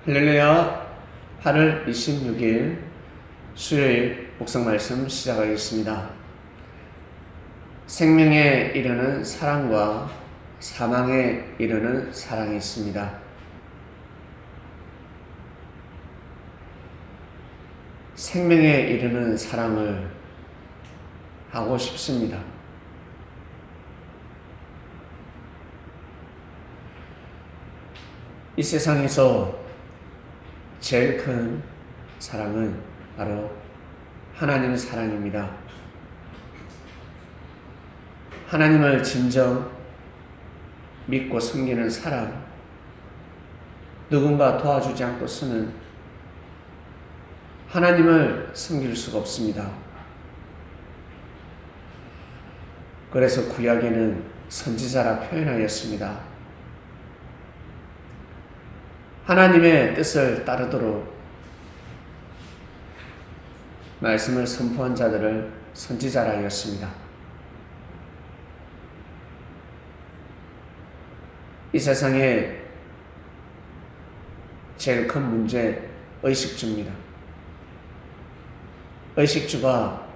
할렐루야. 8월 26일 수요일 묵상 말씀 시작하겠습니다. 생명에 이르는 사랑과 사망에 이르는 사랑이 있습니다. 생명에 이르는 사랑을 하고 싶습니다. 이 세상에서 제일 큰 사랑은 바로 하나님의 사랑입니다. 하나님을 진정 믿고 섬기는 사랑, 누군가 도와주지 않고서는 하나님을 섬길 수가 없습니다. 그래서 구약에는 선지자라 표현하였습니다. 하나님의 뜻을 따르도록 말씀을 선포한 자들을 선지자라 하였습니다. 이 세상에 제일 큰 문제, 의식주입니다. 의식주가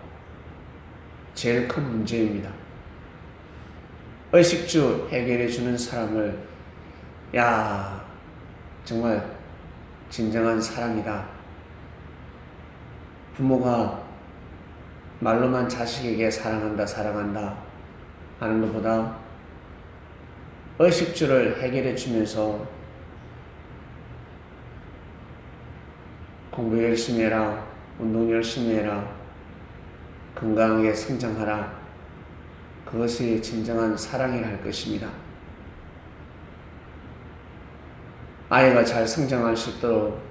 제일 큰 문제입니다. 의식주 해결해 주는 사람을 정말 진정한 사랑이다. 부모가 말로만 자식에게 사랑한다 하는 것보다 의식주를 해결해 주면서 공부 열심히 해라, 운동 열심히 해라, 건강하게 성장하라. 그것이 진정한 사랑이라 할 것입니다. 아이가 잘 성장할 수 있도록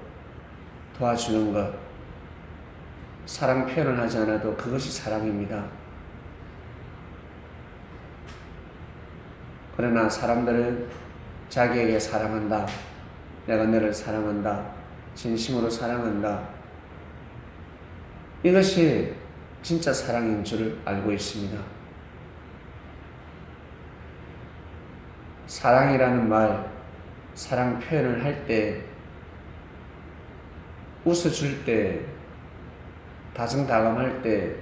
도와주는 것, 사랑 표현을 하지 않아도 그것이 사랑입니다. 그러나 사람들은 자기에게 사랑한다, 내가 너를 사랑한다, 진심으로 사랑한다, 이것이 진짜 사랑인 줄 알고 있습니다. 사랑이라는 말, 사랑 표현을 할 때, 웃어줄 때, 다정다감할 때,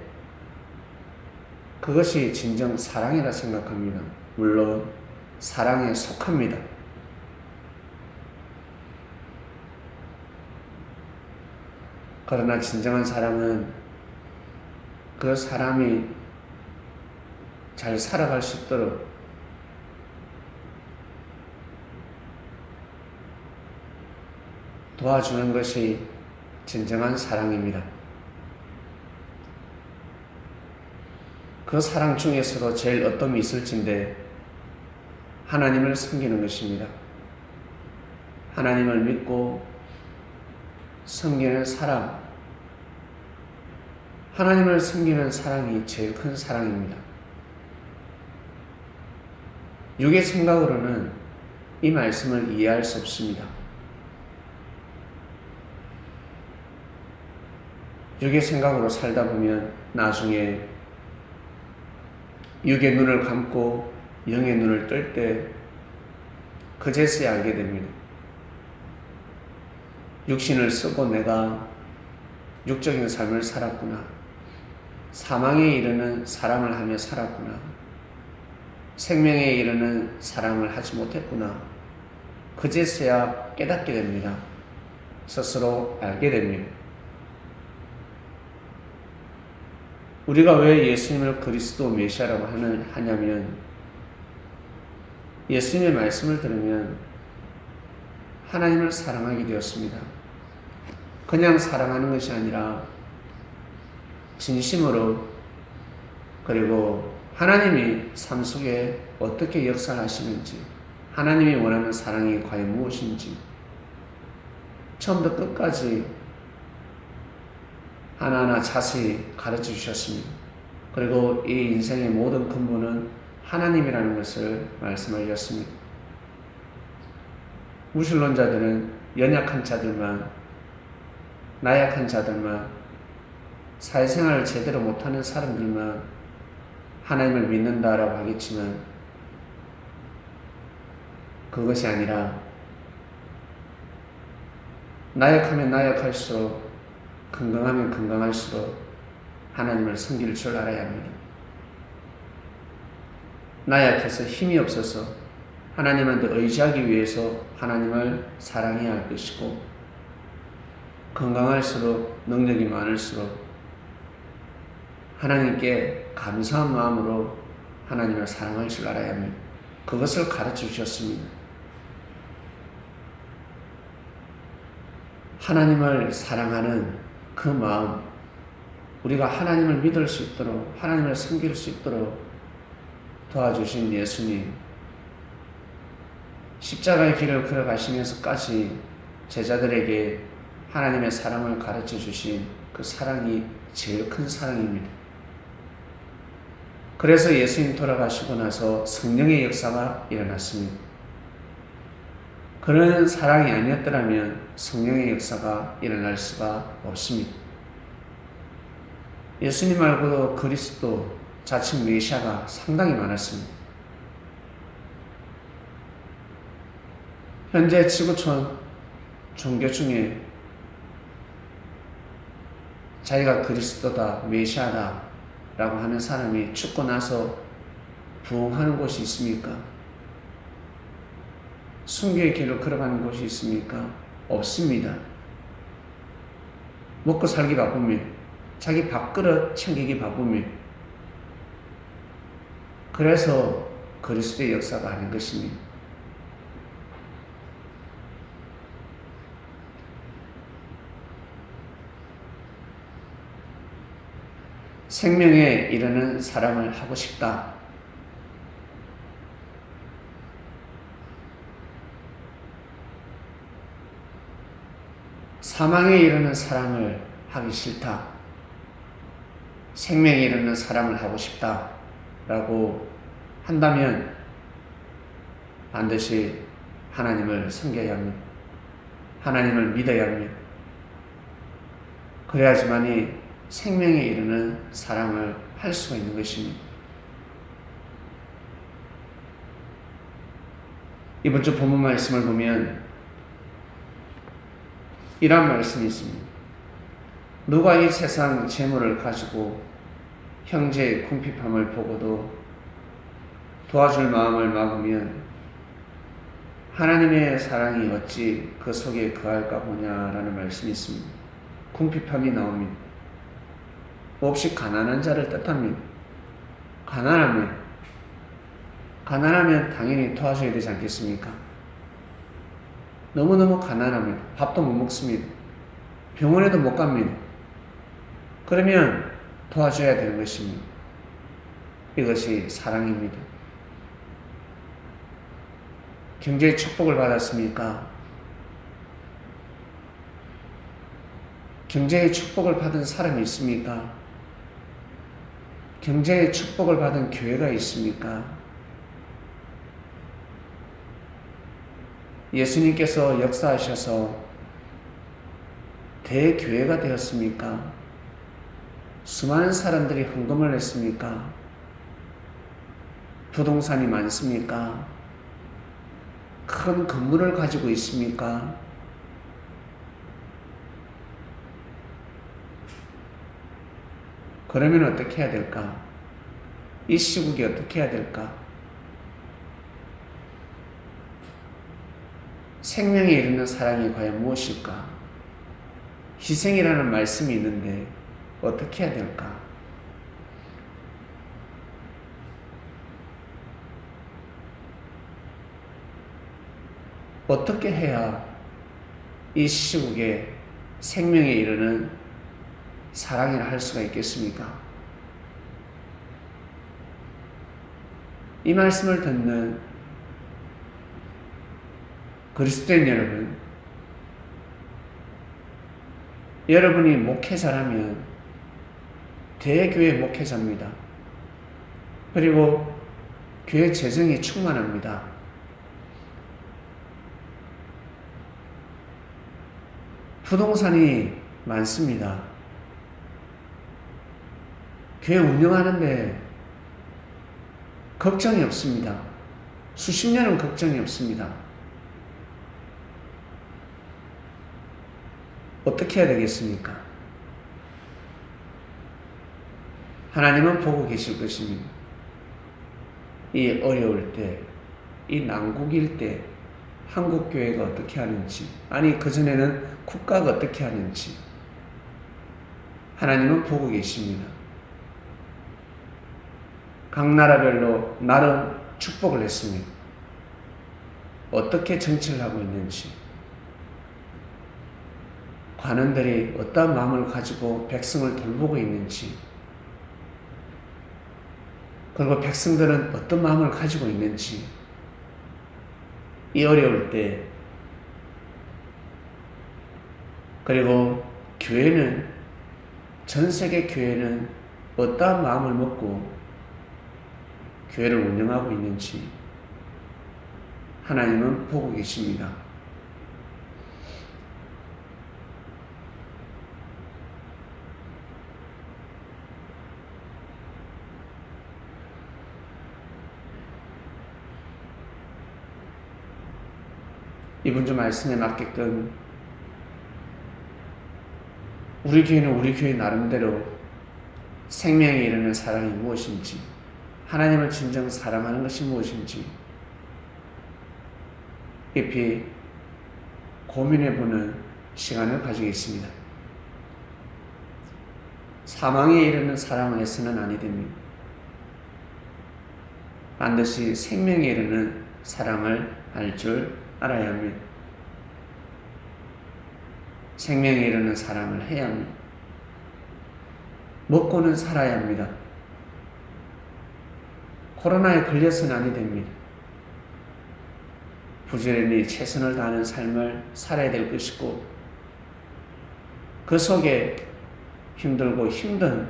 그것이 진정 사랑이라 생각합니다. 물론 사랑에 속합니다. 그러나 진정한 사랑은 그 사람이 잘 살아갈 수 있도록 도와주는 것이 진정한 사랑입니다. 그 사랑 중에서도 제일 어떤 있을진데 하나님을 섬기는 것입니다. 하나님을 믿고 섬기는 사랑, 하나님을 섬기는 사랑이 제일 큰 사랑입니다. 육의 생각으로는 이 말씀을 이해할 수 없습니다. 육의 생각으로 살다 보면 나중에 육의 눈을 감고 영의 눈을 뜰 때 그제서야 알게 됩니다. 육신을 쓰고 내가 육적인 삶을 살았구나. 사망에 이르는 사랑을 하며 살았구나. 생명에 이르는 사랑을 하지 못했구나. 그제서야 깨닫게 됩니다. 스스로 알게 됩니다. 우리가 왜 예수님을 그리스도 메시아라고 하냐면 예수님의 말씀을 들으면 하나님을 사랑하게 되었습니다. 그냥 사랑하는 것이 아니라 진심으로, 그리고 하나님이 삶 속에 어떻게 역사하시는지, 하나님이 원하는 사랑이 과연 무엇인지 처음부터 끝까지 하나하나 자세히 가르쳐 주셨습니다. 그리고 이 인생의 모든 근본은 하나님이라는 것을 말씀하셨습니다. 무신론자들은 연약한 자들만, 나약한 자들만, 사회생활을 제대로 못하는 사람들만 하나님을 믿는다라고 하겠지만 그것이 아니라 나약하면 나약할수록, 건강하면 건강할수록 하나님을 섬길 줄 알아야 합니다. 나약해서 힘이 없어서 하나님한테 의지하기 위해서 하나님을 사랑해야 할 것이고, 건강할수록, 능력이 많을수록 하나님께 감사한 마음으로 하나님을 사랑할 줄 알아야 합니다. 그것을 가르쳐 주셨습니다. 하나님을 사랑하는 그 마음, 우리가 하나님을 믿을 수 있도록, 하나님을 섬길 수 있도록 도와주신 예수님, 십자가의 길을 걸어가시면서까지 제자들에게 하나님의 사랑을 가르쳐 주신 그 사랑이 제일 큰 사랑입니다. 그래서 예수님 돌아가시고 나서 성령의 역사가 일어났습니다. 그런 사랑이 아니었더라면 성령의 역사가 일어날 수가 없습니다. 예수님 말고도 그리스도, 자칭 메시아가 상당히 많았습니다. 현재 지구촌 종교 중에 자기가 그리스도다, 메시아다 라고 하는 사람이 죽고 나서 부흥하는 곳이 있습니까? 순교의 길을 걸어가는 곳이 있습니까? 없습니다. 먹고 살기 바쁩니다. 자기 밥그릇 챙기기 바쁩니다. 그래서 그리스도의 역사가 아닌 것입니다. 생명에 이르는 사랑을 하고 싶다. 사망에 이르는 사랑을 하기 싫다. 생명에 이르는 사랑을 하고 싶다. 라고 한다면 반드시 하나님을 섬겨야 합니다. 하나님을 믿어야 합니다. 그래야지만이 생명에 이르는 사랑을 할 수가 있는 것입니다. 이번 주 본문 말씀을 보면 이런 말씀이 있습니다. 누가 이 세상 재물을 가지고 형제의 궁핍함을 보고도 도와줄 마음을 막으면 하나님의 사랑이 어찌 그 속에 거할까 보냐라는 말씀이 있습니다. 궁핍함이 나옵니다. 몹시 가난한 자를 뜻합니다. 가난하면 당연히 도와줘야 되지 않겠습니까? 너무너무 가난합니다. 밥도 못 먹습니다. 병원에도 못 갑니다. 그러면 도와줘야 되는 것입니다. 이것이 사랑입니다. 경제의 축복을 받았습니까? 경제의 축복을 받은 사람이 있습니까? 경제의 축복을 받은 교회가 있습니까? 예수님께서 역사하셔서 대교회가 되었습니까? 수많은 사람들이 헌금을 했습니까? 부동산이 많습니까? 큰 건물을 가지고 있습니까? 그러면 어떻게 해야 될까? 이 시국에 어떻게 해야 될까? 생명에 이르는 사랑이 과연 무엇일까? 희생이라는 말씀이 있는데 어떻게 해야 될까? 어떻게 해야 이 시국에 생명에 이르는 사랑이라 할 수가 있겠습니까? 이 말씀을 듣는 그리스도인 여러분, 여러분이 목회자라면 대교회 목회자입니다. 그리고 교회 재정이 충만합니다. 부동산이 많습니다. 교회 운영하는데 걱정이 없습니다. 수십 년은 걱정이 없습니다. 어떻게 해야 되겠습니까? 하나님은 보고 계실 것입니다. 이 어려울 때, 이 난국일 때 한국교회가 어떻게 하는지, 아니 그전에는 국가가 어떻게 하는지 하나님은 보고 계십니다. 각 나라별로 나름 축복을 했습니다. 어떻게 정치를 하고 있는지, 관원들이 어떤 마음을 가지고 백성을 돌보고 있는지, 그리고 백성들은 어떤 마음을 가지고 있는지, 이 어려울 때, 그리고 교회는, 전 세계 교회는 어떠한 마음을 먹고 교회를 운영하고 있는지 하나님은 보고 계십니다. 이번 주 말씀에 맞게끔 우리 교회는 우리 교회 나름대로 생명에 이르는 사랑이 무엇인지, 하나님을 진정 사랑하는 것이 무엇인지 깊이 고민해보는 시간을 가지겠습니다. 사망에 이르는 사랑을 해서는 아니 됩니다. 반드시 생명에 이르는 사랑을 할 줄 알아야 합니다. 생명에 이르는 사랑을 해야 합니다. 먹고는 살아야 합니다. 코로나에 걸려서는 아니 됩니다. 부지런히 최선을 다하는 삶을 살아야 될 것이고, 그 속에 힘들고 힘든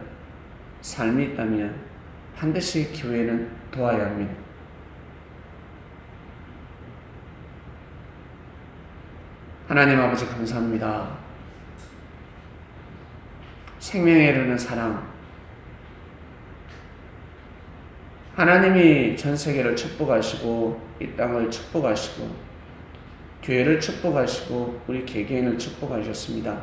삶이 있다면 반드시 교회는 도와야 합니다. 하나님 아버지 감사합니다. 생명에 이르는 사랑, 하나님이 전 세계를 축복하시고 이 땅을 축복하시고 교회를 축복하시고 우리 개개인을 축복하셨습니다.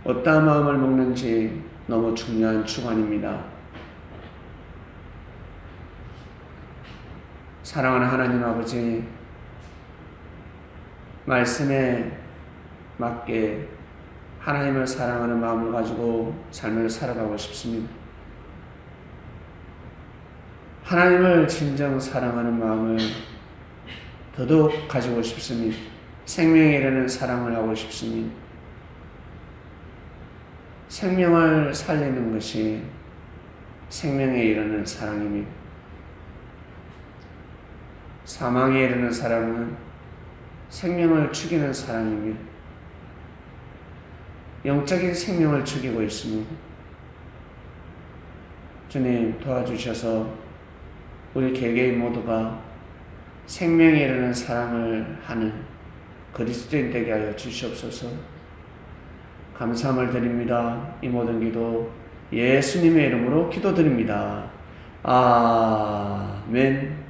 어떠한 마음을 먹는지 너무 중요한 주관입니다. 사랑하는 하나님 아버지, 말씀에 맞게 하나님을 사랑하는 마음을 가지고 삶을 살아가고 싶습니다. 하나님을 진정 사랑하는 마음을 더더욱 가지고 싶습니다. 생명에 이르는 사랑을 하고 싶습니다. 생명을 살리는 것이 생명에 이르는 사랑입니다. 사망에 이르는 사랑은 생명을 죽이는 사랑입니다. 영적인 생명을 죽이고 있습니다. 주님 도와주셔서 우리 개개인 모두가 생명에 이르는 사랑을 하는 그리스도인 되게 하여 주시옵소서. 감사함을 드립니다. 이 모든 기도 예수님의 이름으로 기도드립니다. 아멘.